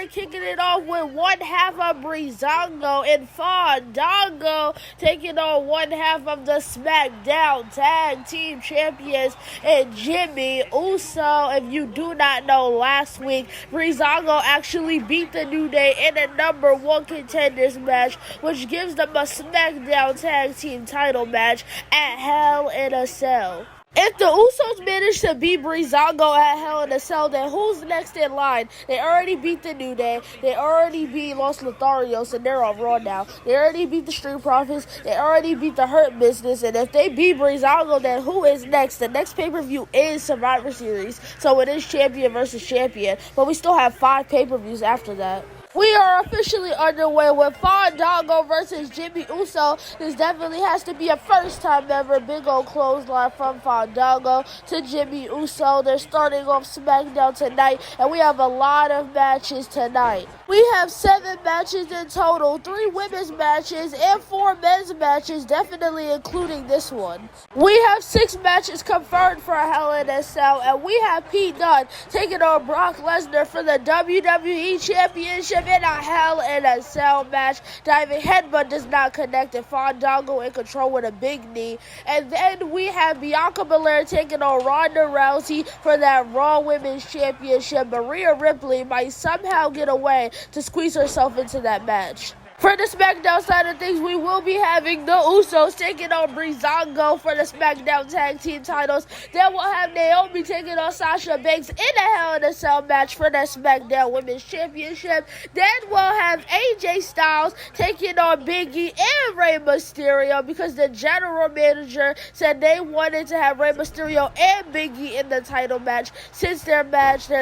are kicking it off with one half of Breezango and Fandango taking on one half of the SmackDown Tag Team Champions and Jimmy Uso. If you do not know, last week Breezango actually beat the New Day in a number one contenders match, which gives them a SmackDown Tag Team title match at Hell in a Cell. If the Usos manage to beat Breezango at Hell in a Cell, then who's next in line? They already beat the New Day. They already beat Los Lotharios, and they're on Raw now. They already beat the Street Profits. They already beat the Hurt Business. And if they beat Breezango, then who is next? The next pay-per-view is Survivor Series, so it is champion versus champion. But we still have 5 pay-per-views after that. We are officially underway with Fandango versus Jimmy Uso. This definitely has to be a first time ever. Big old clothesline from Fandango to Jimmy Uso. They're starting off SmackDown tonight, and we have a lot of matches tonight. We have 7 matches in total, 3 women's matches and 4 men's matches, definitely including this one. We have 6 matches confirmed for Hell in a Cell, and we have Pete Dunne taking on Brock Lesnar for the WWE Championship in a Hell in a Cell match. Diving headbutt does not connect, and Fandango in control with a big knee. And then we have Bianca Belair taking on Ronda Rousey for that Raw Women's Championship. Maria Ripley might somehow get away to squeeze herself into that match. For the SmackDown side of things, we will be having the Usos taking on Breezango for the SmackDown Tag Team titles. Then we'll have Naomi taking on Sasha Banks in a Hell in a Cell match for the SmackDown Women's Championship. Then we'll have AJ Styles taking on Big E and Rey Mysterio, because the general manager said they wanted to have Rey Mysterio and Big E in the title match since their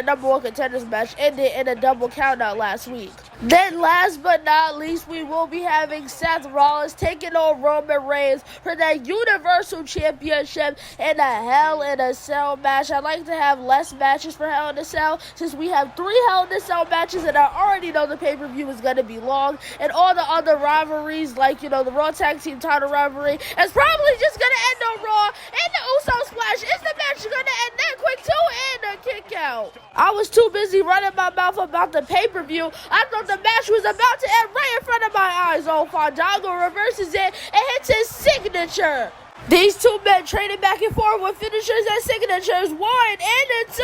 number one contenders match, ended in a double countout last week. Then last but not least, we will be having Seth Rollins taking on Roman Reigns for that Universal Championship in a Hell in a Cell match. I'd like to have less matches for Hell in a Cell, since we have 3 Hell in a Cell matches, and I already know the pay-per-view is going to be long, and all the other rivalries, like, the Raw Tag Team title rivalry, is probably just going to end on Raw, and the Uso Splash is the match going to end that quick too, and a kick out. I was too busy running my mouth about the pay-per-view. I thought the match was about to end right in front of my eyes. Oh, Fandango reverses it and hits his signature. These 2 men trading back and forth with finishers and signatures. 1 and a 2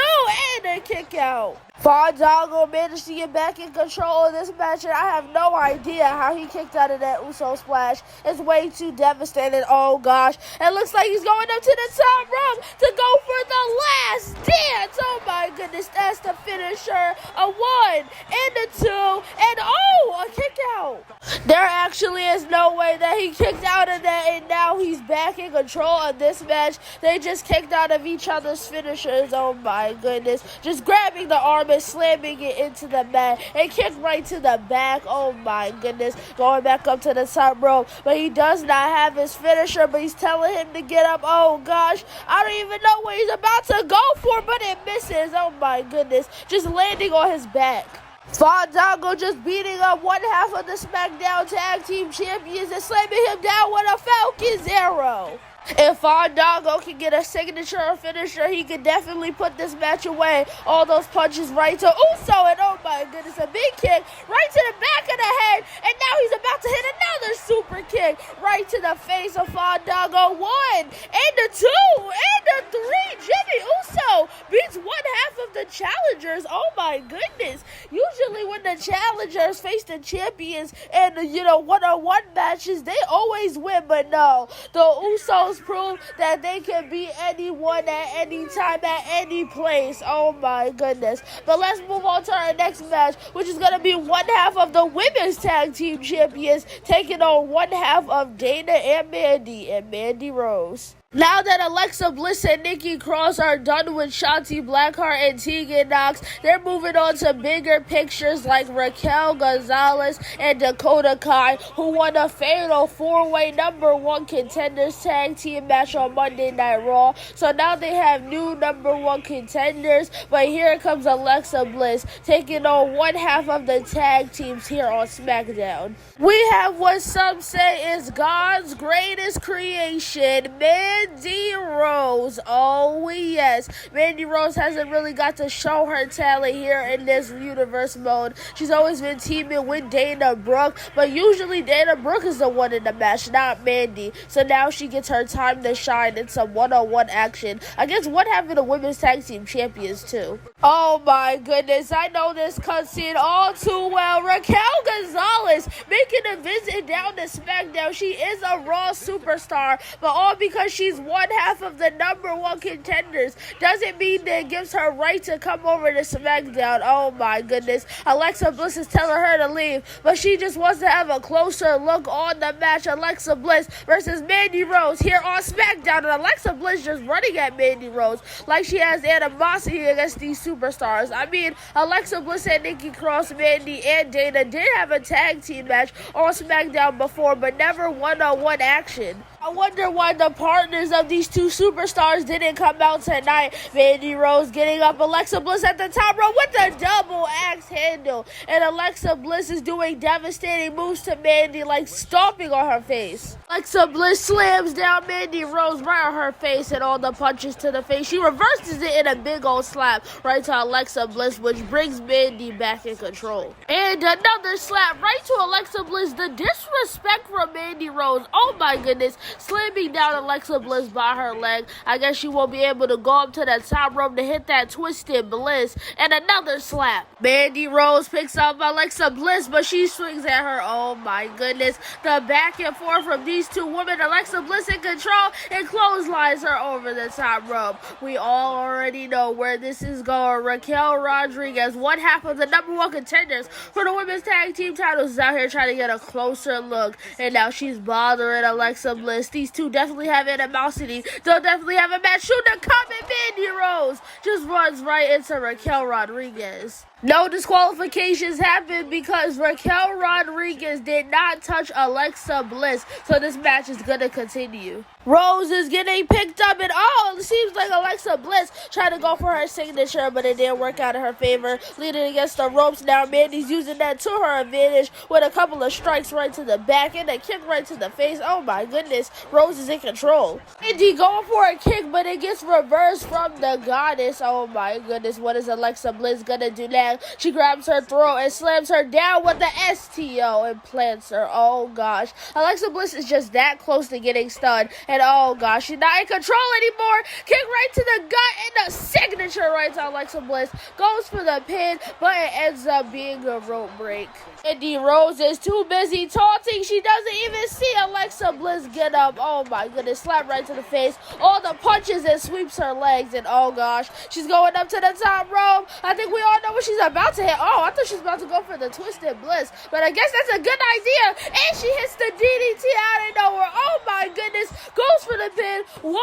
and a kick out. Fandango managed to get back in control of this match, and I have no idea how he kicked out of that Uso Splash. It's way too devastating. Oh gosh. It looks like he's going up to the top rope to go for the last dance. Oh my goodness, that's the finisher. A 1 and a 2 and a kick out. There actually is no way that he kicked out of that, and now he's back in control of this match. They just kicked out of each other's finishers. Oh my goodness. Just grabbing the arm and slamming it into the mat and kicked right to the back. Oh my goodness. Going back up to the top rope, but he does not have his finisher, but he's telling him to get up. Oh gosh, I don't even know what he's about to go for, but it misses. Oh my goodness, just landing on his back. Fandango just beating up one half of the SmackDown Tag Team Champions and slamming him down with a Falcon's Arrow. If Fandango can get a signature or finisher, he could definitely put this match away. All those punches right to Uso, and oh my goodness, a big kick right to the back of the head, and now he's about to hit another super kick right to the face of Fandango. 1 and a 2 and a 3. Jimmy Uso beats one half of the challengers. Oh my goodness. Usually when the challengers face the champions in one-on-one matches, they always win, but no, the Usos prove that they can beat anyone at any time, at any place. Oh my goodness. But let's move on to our next match, which is going to be one half of the Women's Tag Team Champions taking on one half of Dana and Mandy Rose. Now that Alexa Bliss and Nikki Cross are done with Shotzi Blackheart and Tegan Nox, they're moving on to bigger pictures like Raquel Gonzalez and Dakota Kai, who won a fatal 4-way number 1 contenders tag team match on Monday Night Raw. So now they have new number 1 contenders, but here comes Alexa Bliss taking on one half of the tag teams here on SmackDown. We have what some say is God's greatest creation, Mandy Mandy Rose. Oh, yes. Mandy Rose hasn't really got to show her talent here in this universe mode. She's always been teaming with Dana Brooke, but usually Dana Brooke is the one in the match, not Mandy. So now she gets her time to shine in some one-on-one action against what happened to Women's Tag Team Champions, too. Oh, my goodness. I know this cutscene all too well. Raquel Gonzalez making a visit down to SmackDown. She is a Raw superstar, but all because she's one half of the #1 contenders doesn't mean that it gives her right to come over to SmackDown. Oh my goodness. Alexa Bliss is telling her to leave, but she just wants to have a closer look on the match. Alexa Bliss versus Mandy Rose here on SmackDown, and Alexa Bliss just running at Mandy Rose like she has animosity against these superstars. I mean, Alexa Bliss and Nikki Cross, Mandy, and Dana did have a tag team match on SmackDown before, but never one-on-one action. I wonder why the partners of these two superstars didn't come out tonight. Mandy Rose getting up Alexa Bliss at the top rope with the double axe handle. And Alexa Bliss is doing devastating moves to Mandy, like stomping on her face. Alexa Bliss slams down Mandy Rose right on her face and all the punches to the face. She reverses it in a big old slap right to Alexa Bliss, which brings Mandy back in control. And another slap right to Alexa Bliss. The disrespect from Mandy Rose. Oh my goodness. Slamming down Alexa Bliss by her leg. I guess she won't be able to go up to the top rope to hit that twisted Bliss. And another slap. Mandy Rose picks up Alexa Bliss, but she swings at her. Oh my goodness. The back and forth from these two women. Alexa Bliss in control and clotheslines her over the top rope. We all already know where this is going. Raquel Rodriguez, one half of the #1 contenders for the Women's Tag Team titles, is out here trying to get a closer look. And now she's bothering Alexa Bliss. These two definitely have animosity. They'll definitely have a match soon to come, and Mandy Rose just runs right into Raquel Rodriguez. No disqualifications happened because Raquel Rodriguez did not touch Alexa Bliss, so this match is going to continue. Rose is getting picked up, and it seems like Alexa Bliss tried to go for her signature, but it didn't work out in her favor, leading against the ropes. Now Mandy's using that to her advantage with a couple of strikes right to the back and a kick right to the face. Oh my goodness, Rose is in control. Mandy going for a kick, but it gets reversed from the goddess. Oh my goodness, what is Alexa Bliss gonna do now? She grabs her throat and slams her down with the STO and plants her. Oh gosh, Alexa Bliss is just that close to getting stunned. And oh gosh, she's not in control anymore. Kick right to the gut and the signature right to Alexa Bliss. Goes for the pin, but it ends up being a rope break. Mandy Rose is too busy taunting. She doesn't even see Alexa Bliss get up. Oh my goodness, slap right to the face. All the punches and sweeps her legs. And oh gosh, she's going up to the top rope. I think we all know what she's about to hit. Oh, I thought she was about to go for the twisted Bliss, but I guess that's a good idea. And she hits the DDT out of nowhere. Oh my goodness, goes for the pin. 1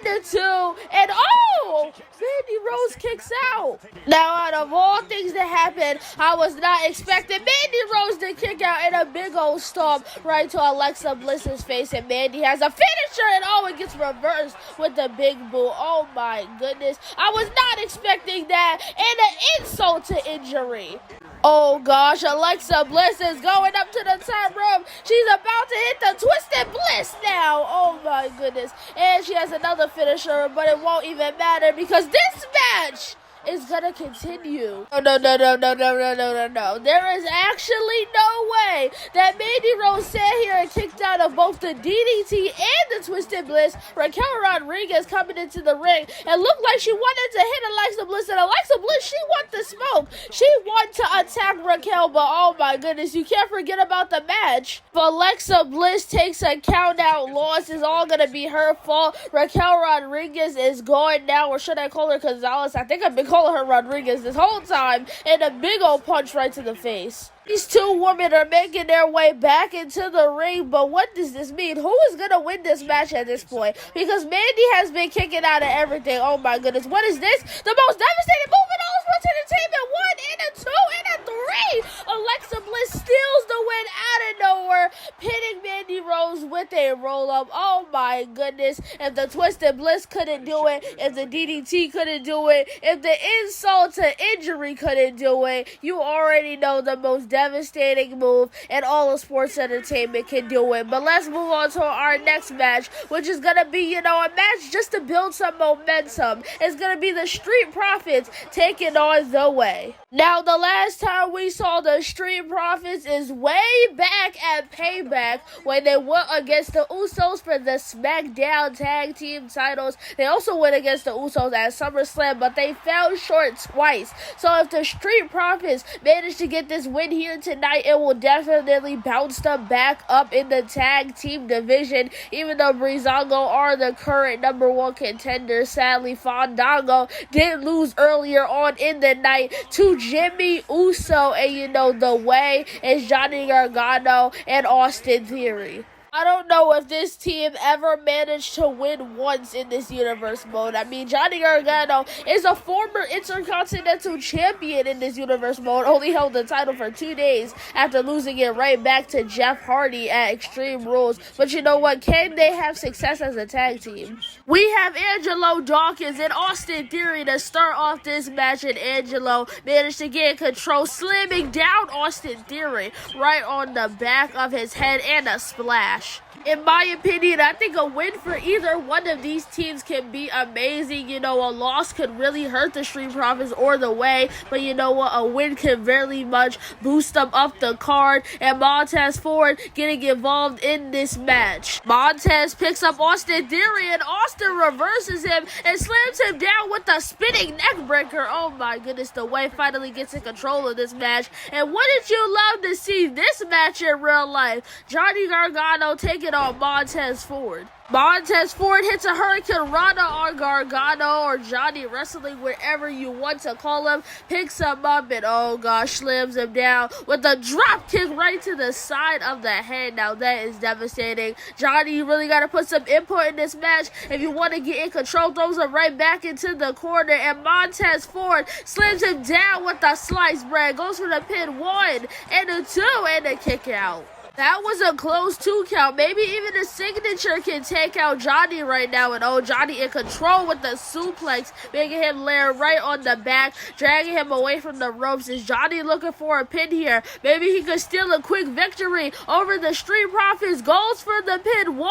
and 2, and Mandy Rose kicks out. Now, out of all things that happened, I was not expecting Mandy Rose to kick out in a big old stomp right to Alexa Bliss's face, and Mandy has a finisher, and it gets reversed with the big boot. Oh my goodness, I was not expecting that, and an insult to injury. Oh gosh, Alexa Bliss is going up to the top rope. She's about to hit the twisted Bliss now. Oh my goodness. And she has another finisher, but it won't even matter because this match is gonna continue. No. There is actually no way that Mandy Rose sat here and kicked out of both the DDT and the Twisted Bliss. Raquel Rodriguez coming into the ring and looked like she wanted to hit Alexa Bliss, and Alexa Bliss, she wanted to smoke. She wanted to attack Raquel, but oh my goodness, you can't forget about the match. If Alexa Bliss takes a count out loss, it's all gonna be her fault. Raquel Rodriguez is going now, or should I call her Gonzalez? I think I've been calling her Rodriguez this whole time, and a big old punch right to the face. These two women are making their way back into the ring, but what does this mean? Who is going to win this match at this point? Because Mandy has been kicking out of everything. Oh my goodness, what is this? The most devastating move in all sports entertainment. 1 and 2 and 3. Alexa Bliss steals the win out of nowhere, pinning Mandy Mandy Rose with a roll-up. Oh my goodness. If the Twisted Bliss couldn't do it, if the DDT couldn't do it, if the insult to injury couldn't do it, you already know the most devastating move in all of sports entertainment can do it. But let's move on to our next match, which is going to be, a match just to build some momentum. It's going to be the Street Profits taking on The Way. Now, the last time we saw the Street Profits is way back at Payback when they went against the Usos for the SmackDown Tag Team titles. They also went against the Usos at SummerSlam, but they fell short twice. So if the Street Profits manage to get this win here tonight, it will definitely bounce them back up in the tag team division, even though Breezango are the current number one contenders. Sadly, Fandango did lose earlier on in the night to Jimmy Uso, and The Way is Johnny Gargano and Austin Theory. I don't know if this team ever managed to win once in this universe mode. I mean, Johnny Gargano is a former Intercontinental Champion in this universe mode, only held the title for 2 days after losing it right back to Jeff Hardy at Extreme Rules. But you know what? Can they have success as a tag team? We have Angelo Dawkins and Austin Theory to start off this match, and Angelo managed to get in control, slamming down Austin Theory right on the back of his head and a splash. In my opinion, I think a win for either one of these teams can be amazing. A loss could really hurt the Street Profits or The Way, but you know what? A win can very much boost them up the card, and Montez Ford getting involved in this match. Montez picks up Austin Theory, and Austin reverses him and slams him down with a spinning neck breaker. Oh my goodness, The Way finally gets in control of this match. And wouldn't you love to see this match in real life? Johnny Gargano taking on Montez Ford. Montez Ford hits a Hurricane Rana on Gargano, or Johnny Wrestling, wherever you want to call him, picks him up and, oh gosh, slams him down with a drop kick right to the side of the head. Now that is devastating. Johnny, you really got to put some input in this match if you want to get in control. Throws him right back into the corner, and Montez Ford slams him down with a sliced bread. Goes for the pin, 1 and a 2 and a kick out. That was a close 2 count. Maybe even a signature can take out Johnny right now. And Johnny in control with the suplex, making him land right on the back, dragging him away from the ropes. Is Johnny looking for a pin here? Maybe he could steal a quick victory over the Street Profits. Goes for the pin, 1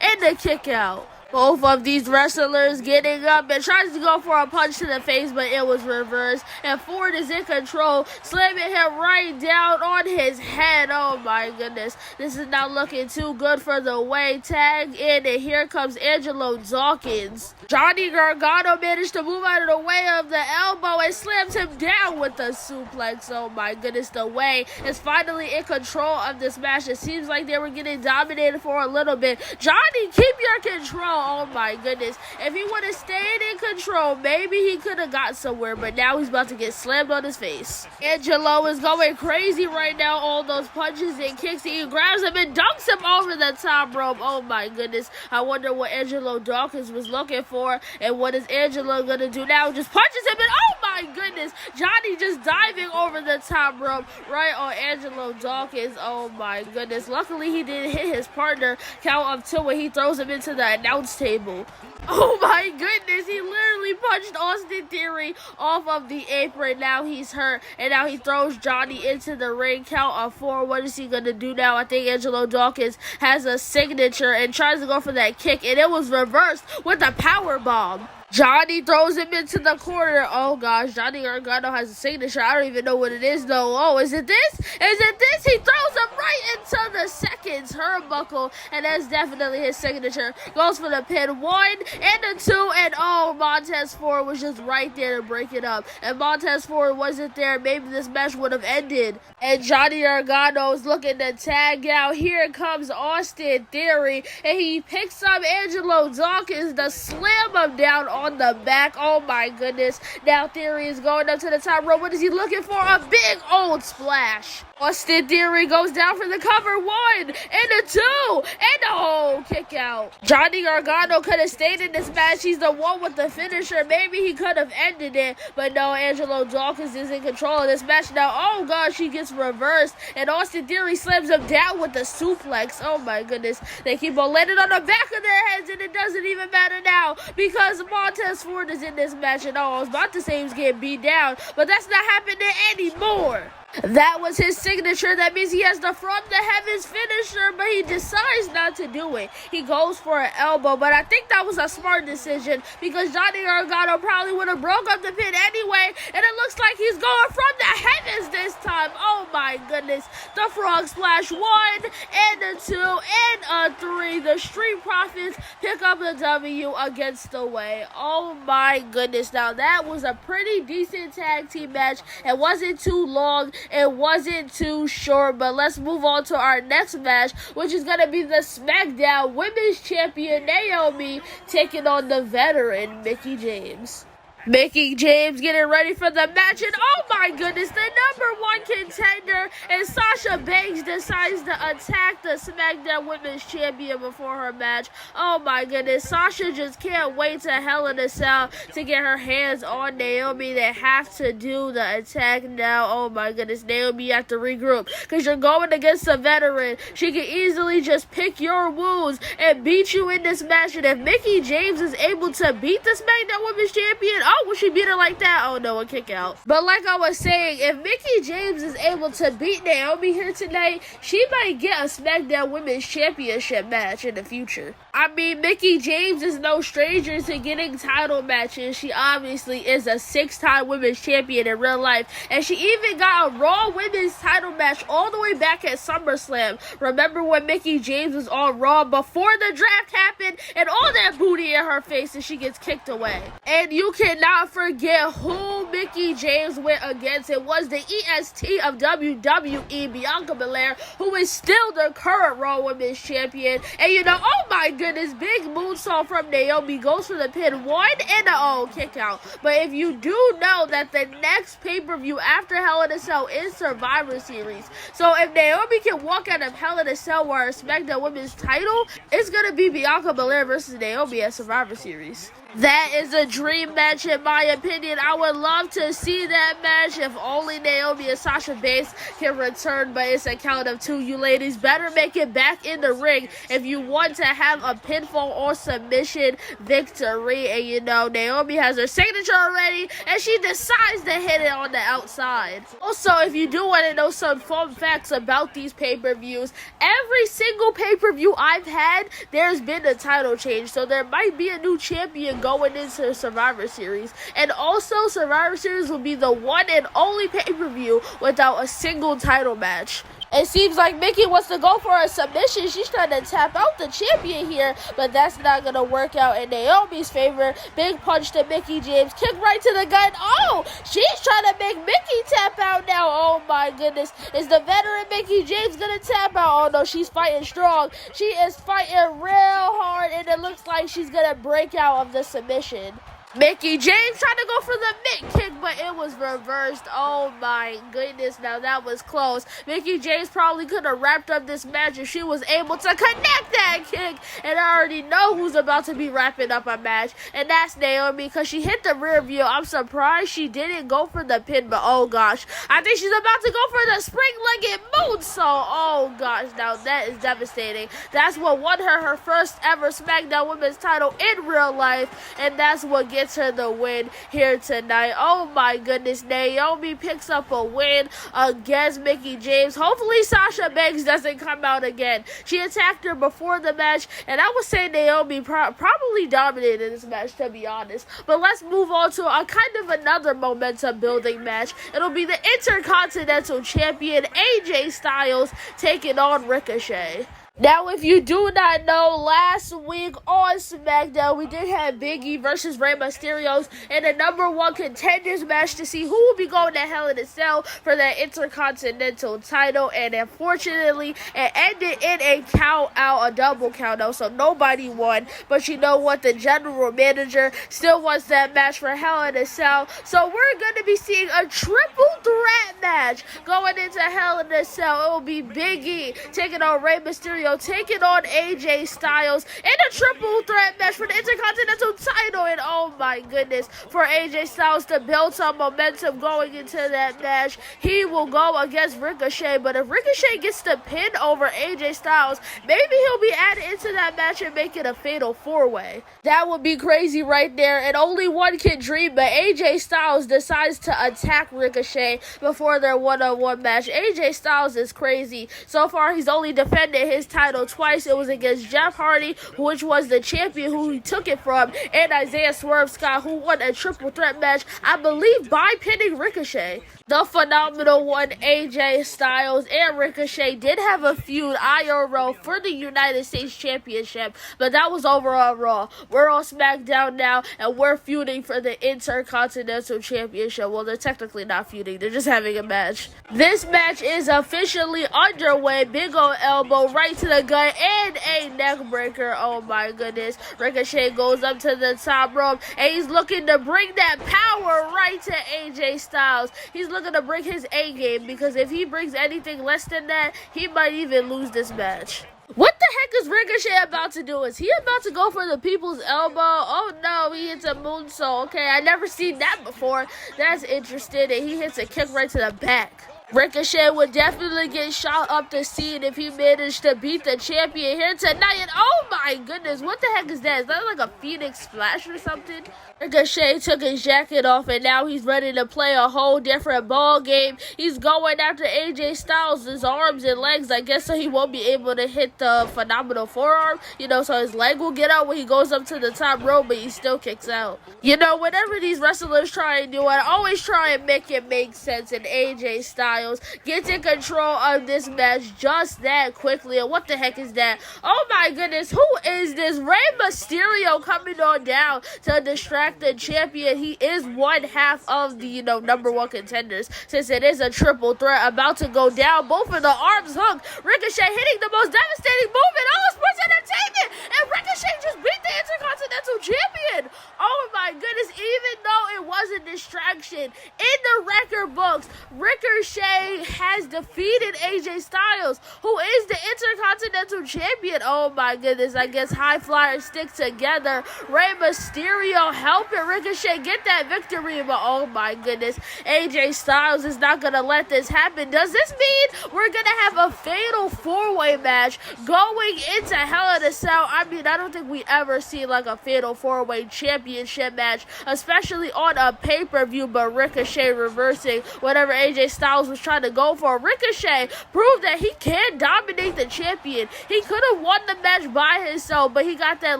and the kick out. Both of these wrestlers getting up and tries to go for a punch to the face, but it was reversed. And Ford is in control, slamming him right down on his head. Oh my goodness. This is not looking too good for The Way. Tag in, and here comes Angelo Dawkins. Johnny Gargano managed to move out of the way of the elbow and slams him down with the suplex. Oh my goodness. The Way is finally in control of this match. It seems like they were getting dominated for a little bit. Johnny, keep your control. Oh my goodness. If he would have stayed in control, maybe he could have got somewhere, but now he's about to get slammed on his face. Angelo is going crazy right now. All those punches and kicks. He grabs him and dunks him over the top rope. Oh my goodness. I wonder what Angelo Dawkins was looking for, and what is Angelo gonna do now? Just punches him, and oh my goodness, Johnny just diving over the top rope right on Angelo Dawkins. Oh my goodness. Luckily he didn't hit his partner. Count of 2 when he throws him into the announce table. Oh my goodness, he literally punched Austin Theory off of the apron. Now he's hurt, and now he throws Johnny into the ring. Count of 4. What is he gonna do now? I think Angelo Dawkins has a signature and tries to go for that kick, and it was reversed with a power bomb. Johnny throws him into the corner. Oh gosh, Johnny Gargano has a signature. I don't even know what it is though. Oh, is it this? Is it this? He throws him right into the second turnbuckle, and that's definitely his signature. Goes for the pin, 1 and a 2, and oh, Montez Ford was just right there to break it up. And Montez Ford wasn't there, maybe this match would have ended. And Johnny Gargano is looking to tag out. Here comes Austin Theory, and he picks up Angelo Dawkins to slam him down on the back. Oh my goodness. Now Theory is going up to the top rope. What is he looking for? A big old splash. Austin Theory goes down going for the cover. 1 and a 2 and a kick out. Johnny Gargano could have stayed in this match. He's the one with the finisher. Maybe he could have ended it, but no, Angelo Dawkins is in control of this match now. Oh gosh, he gets reversed, and Austin Theory slams him down with the suplex. Oh my goodness. They keep on landing on the back of their heads, and it doesn't even matter now because Montez Ford is in this match, and I was about to say he's getting beat down, but that's not happening anymore. That was his signature. That means he has the From the Heavens finisher, but he decides not to do it. He goes for an elbow, but I think that was a smart decision because Johnny Gargano probably would have broke up the pin anyway, and it looks like he's going from the heavens this time. Oh my goodness. The Frog Splash. 1 and a 2 and a 3. The Street Profits pick up the W against the Way. Oh my goodness. Now that was a pretty decent tag team match. It wasn't too long. It wasn't too short, but let's move on to our next match, which is going to be the SmackDown Women's Champion Naomi taking on the veteran Mickie James. Mickie James getting ready for the match, and oh my goodness, the #1 contender and Sasha Banks decides to attack the SmackDown Women's Champion before her match. Oh my goodness, Sasha just can't wait to Hell in a Cell to get her hands on Naomi. They have to do the attack now. Oh my goodness, Naomi, you have to regroup because you're going against a veteran. She can easily just pick your wounds and beat you in this match, and if Mickie James is able to beat the SmackDown Women's Champion, will she beat her like that? Oh no, a kick out. But like I was saying, if Mickie James is able to beat Naomi here tonight, she might get a SmackDown Women's Championship match in the future. I mean, Mickie James is no stranger to getting title matches. She obviously is a 6-time women's champion in real life, and she even got a Raw Women's title match all the way back at SummerSlam. Remember when Mickie James was on Raw before the draft happened, and all that booty in her face, and she gets kicked away. And you cannot forget who Mickie James went against. It was the EST of WWE, Bianca Belair, who is still the current Raw Women's Champion. And you know, oh my goodness, big moonsault from Naomi, goes for the pin. 1 and a kick out. But if you do know that the next pay-per-view after Hell in a Cell is Survivor Series, so if Naomi can walk out of Hell in a Cell where her SmackDown Women's title, it's gonna be Bianca Belair versus Naomi at Survivor Series. That is a dream match in my opinion. I would love to see that match if only Naomi and Sasha Banks can return, but it's a count of 2. You ladies better make it back in the ring if you want to have a pinfall or submission victory. And you know, Naomi has her signature already, and she decides to hit it on the outside. Also, if you do want to know some fun facts about these pay-per-views, every single pay-per-view I've had, there's been a title change, so there might be a new champion going into Survivor Series. And also, Survivor Series will be the one and only pay-per-view without a single title match. It seems like Mickie wants to go for a submission. She's trying to tap out the champion here, but that's not going to work out in Naomi's favor. Big punch to Mickie James. Kick right to the gut. Oh, she's trying to make Mickie tap out now. Oh my goodness. Is the veteran Mickie James going to tap out? Oh no, she's fighting strong. She is fighting real hard, and it looks like she's going to break out of the submission. Mickie James trying to go for the mid kick, but it was reversed. Oh my goodness, now that was close. Mickie James probably could have wrapped up this match if she was able to connect that kick. And I already know who's about to be wrapping up a match, and that's Naomi, because she hit the rear view. I'm surprised she didn't go for the pin, but oh gosh, I think she's about to go for the spring-legged moonsault. Oh gosh, now that is devastating. That's what won her first ever SmackDown Women's title in real life, and that's what gets her the win here tonight. Oh my goodness, Naomi picks up a win against Mickie James. Hopefully Sasha Banks doesn't come out again. She attacked her before the match, and I would say Naomi probably dominated this match, to be honest. But let's move on to a kind of another momentum building match. It'll be the Intercontinental Champion AJ Styles taking on Ricochet. Now, if you do not know, last week on SmackDown, we did have Big E versus Rey Mysterio's in the #1 contenders match to see who will be going to Hell in a Cell for that Intercontinental title. And unfortunately, it ended in a count out, a double count out, so nobody won. But you know what? The general manager still wants that match for Hell in a Cell. So we're going to be seeing a triple threat match going into Hell in a Cell. It will be Big E taking on Rey Mysterio, taking on AJ Styles in a triple threat match for the Intercontinental title. And oh my goodness, for AJ Styles to build some momentum going into that match, he will go against Ricochet. But if Ricochet gets the pin over AJ Styles, maybe he'll be added into that match and make it a fatal 4-way. That would be crazy right there, and only one can dream. But AJ Styles decides to attack Ricochet before their one-on-one match. AJ Styles is crazy. So far, he's only defended his title twice. It was against Jeff Hardy, which was the champion who he took it from, and Isaiah Swerve Scott, who won a triple threat match, I believe, by pinning Ricochet. The phenomenal one, AJ Styles and Ricochet, did have a feud IRL for the United States Championship, but that was over on Raw. We're on SmackDown now, and we're feuding for the Intercontinental Championship. Well, they're technically not feuding, they're just having a match. This match is officially underway. Big ol' elbow right to the gut and a neck breaker. Oh my goodness. Ricochet goes up to the top rope, and he's looking to bring that power right to AJ Styles. He's looking to bring his A game, because if he brings anything less than that, he might even lose this match. What the heck is Ricochet about to do? Is he about to go for the people's elbow? Oh no, he hits a moonsault. Okay, I never seen that before. That's interesting. And he hits a kick right to the back. Ricochet would definitely get shot up the scene if he managed to beat the champion here tonight. And oh my goodness, what the heck is that? Is that like a Phoenix Splash or something? Ricochet took his jacket off, and now he's ready to play a whole different ball game. He's going after AJ Styles' arms and legs, I guess, so he won't be able to hit the phenomenal forearm, so his leg will get out when he goes up to the top rope, but he still kicks out. Whenever these wrestlers try and do it, I always try and make it make sense, and AJ Styles gets in control of this match just that quickly. And what the heck is that? Oh my goodness, who is this? Rey Mysterio coming on down to distract the champion. He is one half of the #1 contenders, since it is a triple threat about to go down. Both of the arms hooked. Ricochet hitting the most devastating move in all sports entertainment, and Ricochet just beat the Intercontinental champion. Oh my goodness, even though it was a distraction, in the record books, Ricochet has defeated AJ Styles, who is the Intercontinental champion. Oh my goodness, I guess high flyers stick together. Rey Mysterio helping Ricochet get that victory, but oh my goodness, AJ Styles is not gonna let this happen. Does this mean we're gonna have a fatal 4-way match going into Hell in a Cell? I mean, I don't think we ever see like a fatal 4-way championship match, especially on a pay-per-view, but Ricochet reversing whatever AJ Styles was trying to go for. Ricochet proved that he can dominate the champion. He could have won the match by himself, but he got that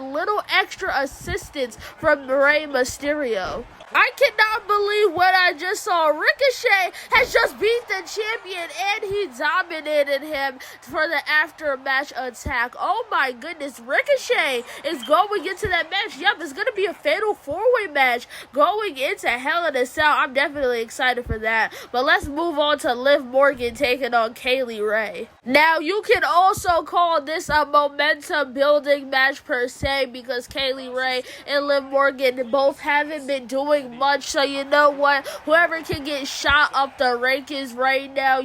little extra assistance from Rey Mysterio. I cannot believe what I just saw. Ricochet has just beat the champion, and he dominated him for the after-match attack. Oh my goodness, Ricochet is going into that match. Yep, it's going to be a fatal 4-way match going into Hell in a Cell. I'm definitely excited for that. But let's move on to Liv Morgan taking on Kaylee Ray. Now, you can also call this a momentum-building match per se, because Kaylee Ray and Liv Morgan both haven't been doing much, so you know what, whoever can get shot up the rankings right now,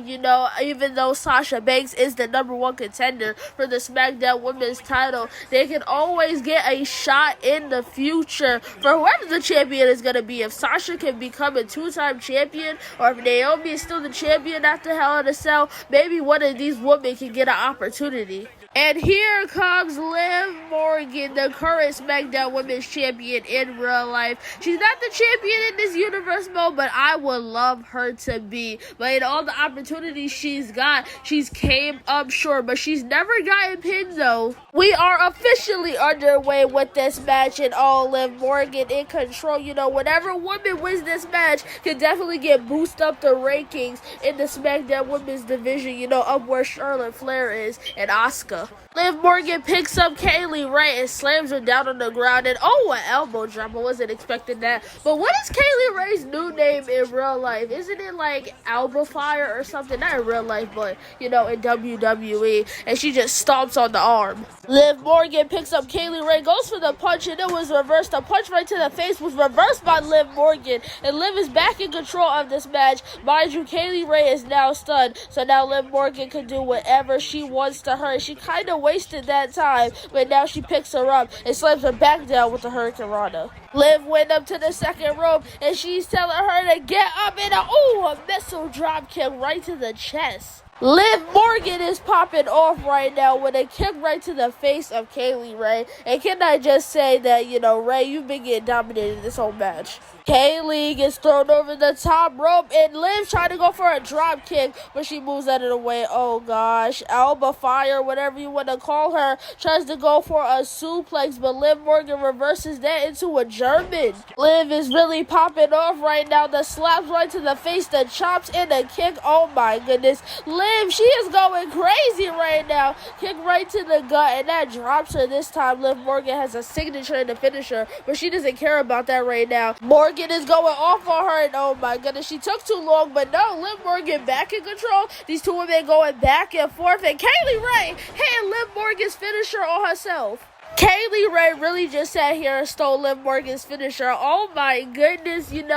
even though Sasha Banks is the #1 contender for the SmackDown Women's title, they can always get a shot in the future for whoever the champion is going to be. If Sasha can become a 2-time champion, or if Naomi is still the champion after Hell in a Cell, maybe one of these women can get an opportunity. And here comes Liv Morgan, the current SmackDown Women's Champion in real life. She's not the champion in this universe mode, but I would love her to be. But in all the opportunities she's got, she's came up short, but she's never gotten pinned though. We are officially underway with this match, and all Liv Morgan in control. Whatever woman wins this match can definitely get boosted up the rankings in the SmackDown Women's division, up where Charlotte Flair is and Asuka. Ronda. Liv Morgan picks up Kaylee Ray and slams her down on the ground, and oh, an elbow drop. I wasn't expecting that. But what is Kaylee Ray's new name in real life? Isn't it like Alba Fire or something? Not in real life, but in WWE. And she just stomps on the arm. Liv Morgan picks up Kaylee Ray, goes for the punch, and it was reversed. The punch right to the face was reversed by Liv Morgan, and Liv is back in control of this match. Mind you, Kaylee Ray is now stunned, so now Liv Morgan can do whatever she wants to her. She kind of wasted that time, but now she picks her up and slams her back down with the Hurricane Rana. Liv went up to the second rope, and she's telling her to get up, and a missile drop kick right to the chest. Liv Morgan is popping off right now with a kick right to the face of Kaylee Ray. And can I just say that, Ray, you've been getting dominated this whole match. Kaylee gets thrown over the top rope, and Liv trying to go for a drop kick, but she moves out of the way. Oh gosh, Alba Fire, whatever you want to call her, tries to go for a suplex, but Liv Morgan reverses that into a German. Liv is really popping off right now. The slaps right to the face, the chops, and the kick. Oh my goodness. Liv, she is going crazy right now. Kick right to the gut, and that drops her this time. Liv Morgan has a signature in the finisher, but she doesn't care about that right now. Morgan is going off on her, and oh my goodness, she took too long, but no, Liv Morgan back in control. These two women going back and forth, and Kaylee Ray had Liv Morgan's finisher on herself. Kaylee Ray really just sat here and stole Liv Morgan's finisher. Oh my goodness, if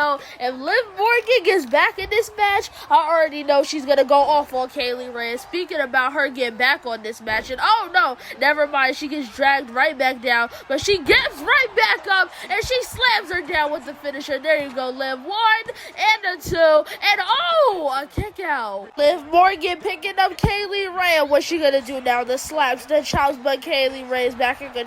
Liv Morgan gets back in this match, I already know she's going to go off on Kaylee Ray. And speaking about her getting back on this match, and oh no, never mind, she gets dragged right back down, but she gets right back up, and she slams her down with the finisher. There you go, Liv. 1 and a 2, and a kick out. Liv Morgan picking up Kaylee Ray, and what's she going to do now? The slaps, the chops, but Kaylee Ray is back in control.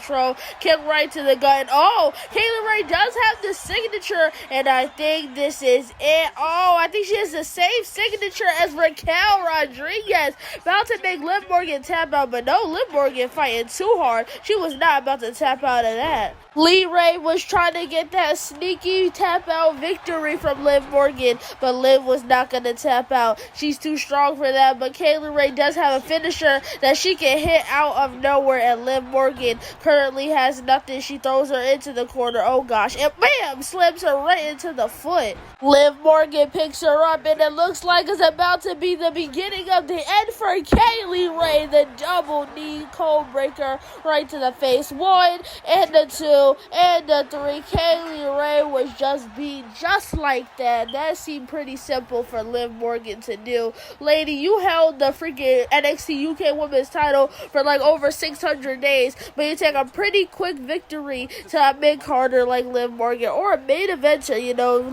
Kick right to the gut. Kaylee Ray does have the signature, and I think this is it. I think she has the same signature as Raquel Rodriguez. About to make Liv Morgan tap out, but no, Liv Morgan fighting too hard. She was not about to tap out of that. Lee Ray was trying to get that sneaky tap out victory from Liv Morgan, but Liv was not going to tap out. She's too strong for that, but Kaylee Ray does have a finisher that she can hit out of nowhere, and Liv Morgan currently has nothing. She throws her into the corner. Oh gosh, and bam, slams her right into the foot. Liv Morgan picks her up, and it looks like it's about to be the beginning of the end for Kaylee Ray. The double knee code breaker right to the face. 1 and a 2 and a 3. Kaylee Ray was just beat just like that. That seemed pretty simple for Liv Morgan to do. Lady, you held the freaking NXT UK Women's title for like over 600 days, but you take a pretty quick victory to a mid-carder like Liv Morgan, or a main eventer.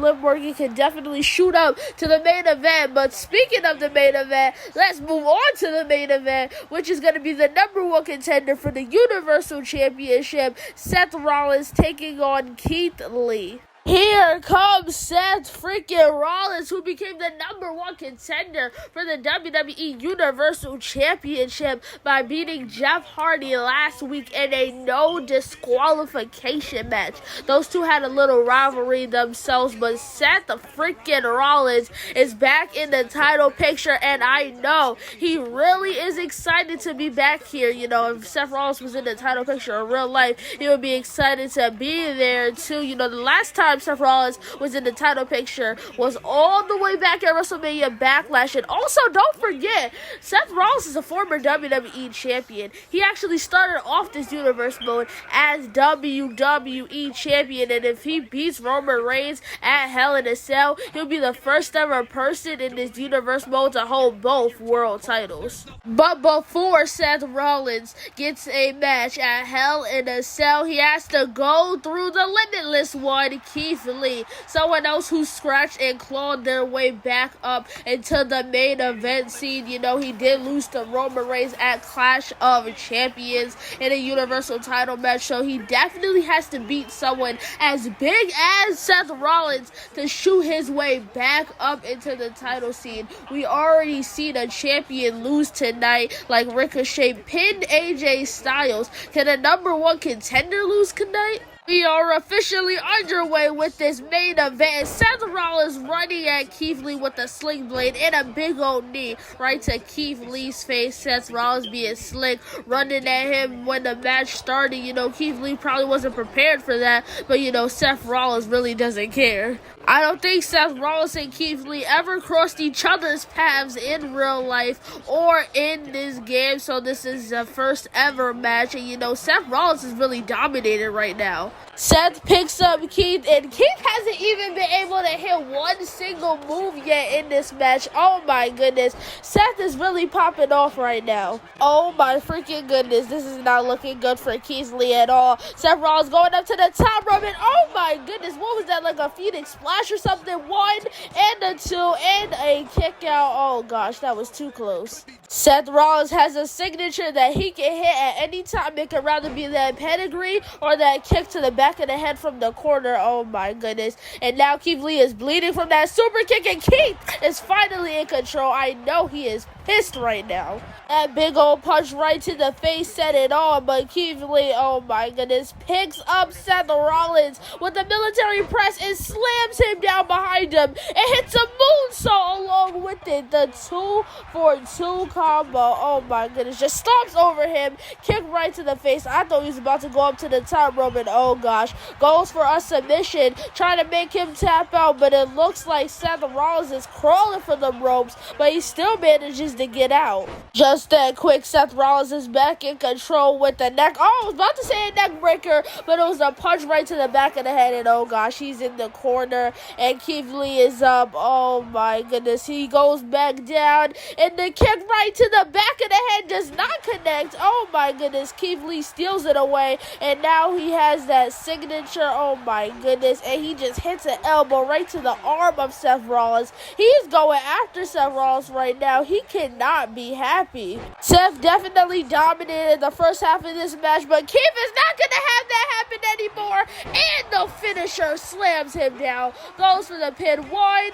Liv Morgan can definitely shoot up to the main event. But speaking of the main event, let's move on to the main event, which is going to be the #1 contender for the Universal Championship, Seth Rollins taking on Keith Lee. Here comes Seth freaking Rollins, who became the #1 contender for the WWE Universal Championship by beating Jeff Hardy last week in a no disqualification match. Those two had a little rivalry themselves, but Seth freaking Rollins is back in the title picture, and I know he really is excited to be back here. If Seth Rollins was in the title picture in real life, he would be excited to be there too. The last time Seth Rollins was in the title picture was all the way back at WrestleMania Backlash. And also, don't forget, Seth Rollins is a former WWE champion. He actually started off this universe mode as WWE champion, and if he beats Roman Reigns at Hell in a Cell, he'll be the first ever person in this universe mode to hold both world titles. But before Seth Rollins gets a match at Hell in a Cell, he has to go through the Limitless One, Keith Lee, someone else who scratched and clawed their way back up into the main event scene. He did lose to Roman Reigns at Clash of Champions in a Universal title match, so he definitely has to beat someone as big as Seth Rollins to shoot his way back up into the title scene. We already seen a champion lose tonight, like Ricochet pinned AJ Styles. Can a #1 contender lose tonight? We are officially underway with this main event. Seth Rollins running at Keith Lee with a sling blade and a big old knee right to Keith Lee's face. Seth Rollins being slick, running at him when the match started. Keith Lee probably wasn't prepared for that, but Seth Rollins really doesn't care. I don't think Seth Rollins and Keith Lee ever crossed each other's paths in real life or in this game, so this is the first ever match, and Seth Rollins is really dominated right now. Seth picks up Keith, and Keith hasn't even been able to hit one single move yet in this match. Oh my goodness. Seth is really popping off right now. Oh my freaking goodness. This is not looking good for Keith Lee at all. Seth Rollins going up to the top rope, and oh my goodness, what was that, like a Phoenix Splash or something? 1 and a 2 and a kick out. Oh gosh, that was too close. Seth Rollins has a signature that he can hit at any time. It could rather be that pedigree or that kick to the back of the head from the corner. Oh my goodness. And now Keith Lee is bleeding from that super kick, and Keith is finally in control. I know he is pissed right now. That big old punch right to the face set it all, but Keith Lee, oh my goodness, picks up Seth Rollins with a military press and slams him down behind him and hits a moonsault along with it. The 2-for-2 combo. Oh my goodness, just stomps over him, kick right to the face. I thought he was about to go up to the top rope, and oh gosh, goes for a submission, trying to make him tap out, but it looks like Seth Rollins is crawling for the ropes, but he still manages to get out. Just that quick, Seth Rollins is back in control with the neck. Oh, I was about to say a neck breaker, but it was a punch right to the back of the head, and oh gosh, he's in the corner, and Keith Lee is up. Oh my goodness, he goes back down, and the kick right to the back of the head does not connect. Oh my goodness, Keith Lee steals it away, and now he has that signature. Oh my goodness, and he just hits an elbow right to the arm of Seth Rollins. He's going after Seth Rollins right now. He cannot be happy. Seth definitely dominated the first half of this match, but Keith is not going to have that happen anymore, and the finisher slams him down. Goes for the pin. 1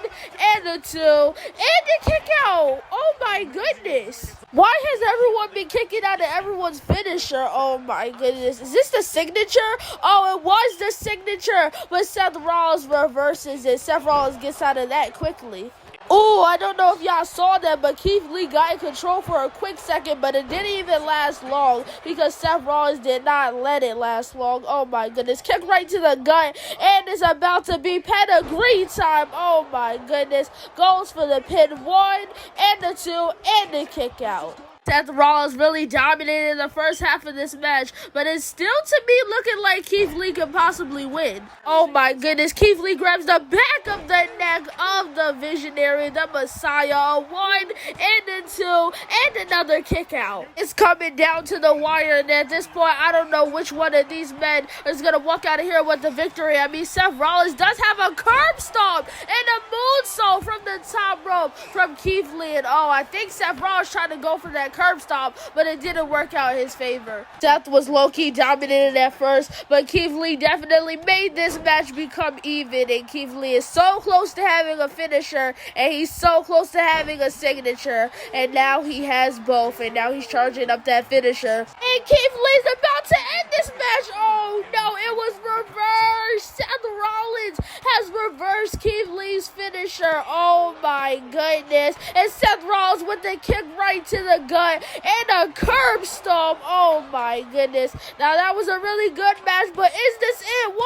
and a 2 and the kick out. Oh my goodness. Why has everyone been kicking out of everyone's finisher? Oh my goodness. Is this the signature? Oh, it was the signature, but Seth Rollins reverses it. Seth Rollins gets out of that quickly. Oh, I don't know if y'all saw that, but Keith Lee got in control for a quick second, but it didn't even last long because Seth Rollins did not let it last long. Oh my goodness. Kick right to the gut, and it's about to be pedigree time. Oh my goodness. Goes for the pin. 1 and a 2 and the kick out. Seth Rollins really dominated the first half of this match, but it's still to me looking like Keith Lee could possibly win. Oh my goodness, Keith Lee grabs the back of the neck of the Visionary, the Messiah. 1 and a 2 and another kick out. It's coming down to the wire, and at this point, I don't know which one of these men is going to walk out of here with the victory. I mean, Seth Rollins does have a curb stomp and a moonsault from the top rope from Keith Lee, and oh, I think Seth Rollins trying to go for that curb stomp, but it didn't work out in his favor. Seth was low-key dominated at first, but Keith Lee definitely made this match become even, and Keith Lee is so close to having a finisher, and he's so close to having a signature, and now he has both, and now he's charging up that finisher. And Keith Lee's about to end this match. Oh no, it was reversed. Seth Rollins has reversed Keith Lee's finisher. Oh my goodness. And Seth Rollins with the kick right to the gut and a curb stomp. Oh my goodness. Now that was a really good match, but is this it? 1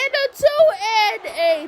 and a 2 and a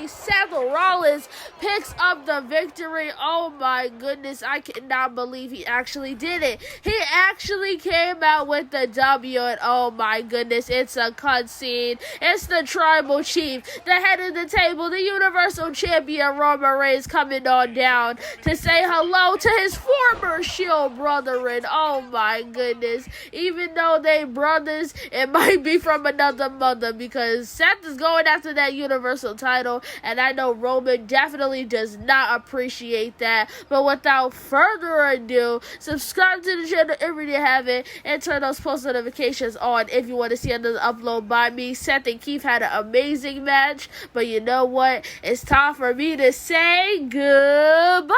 3. Seth Rollins picks up the victory. Oh my goodness. I cannot believe he actually did it. He actually came out with the W, and oh my goodness, it's a cutscene. It's the tribal chief, the head of the table, the Universal Champion Roman Reigns coming on down to say hello to his former Shield brethren. Oh my goodness. Even though they brothers, it might be from another mother, because Seth is going after that Universal title, and I know Roman definitely does not appreciate that. But without further ado, subscribe to the channel if you haven't, and turn those post notifications on if you want to see another upload by me. Seth and Keith had an amazing match, but you know what? It's time for me to say goodbye.